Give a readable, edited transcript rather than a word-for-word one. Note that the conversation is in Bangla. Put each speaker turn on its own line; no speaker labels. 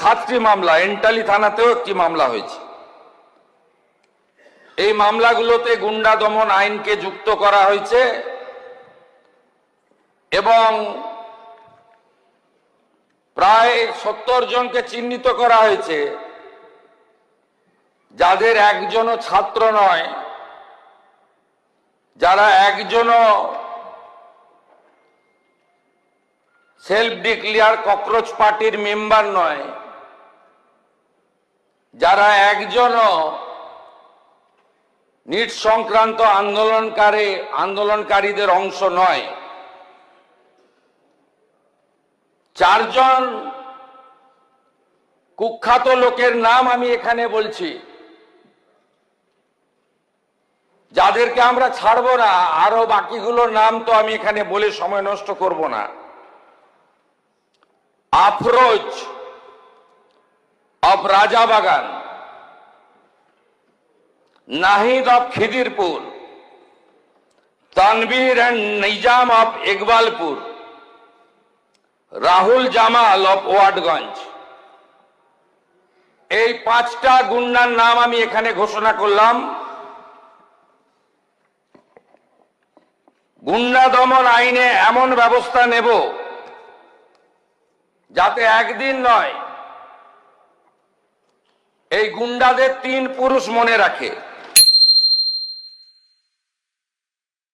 7টি মামলা, এন্টালি থানাতেও একটি মামলা হয়েছে। এই মামলাগুলোতে গুন্ডা দমন আইনকে যুক্ত করা হয়েছে এবং প্রায় 70 জনকে চিহ্নিত করা হয়েছে, যাদের একজনও ছাত্র নয়, যারা একজনও সেলফ ডিক্লেয়ার ককরোচ পার্টির মেম্বার নয়, যারা একজনও নিট সংক্রান্ত আন্দোলনকারীদের অংশ নয়। 4 জন কুখ্যাত লোকের নাম আমি এখানে বলছি, যাদেরকে আমরা ছাড়বো না। আরো বাকিগুলোর নাম তো আমি এখানে বলে সময় নষ্ট করব না। Afroz of Rajabagan, Nahid of Khidirpur, Tanvir and Nizam of Iqbalpur, Rahul Jamal of Watganj. এই 5টা গুন্ডার নাম আমি এখানে ঘোষণা করলাম। গুন্ডা দমন আইনে এমন ব্যবস্থা নেব যাতে একদিন নয়, এই গুন্ডাদের 3 পুরুষ মনে রাখে।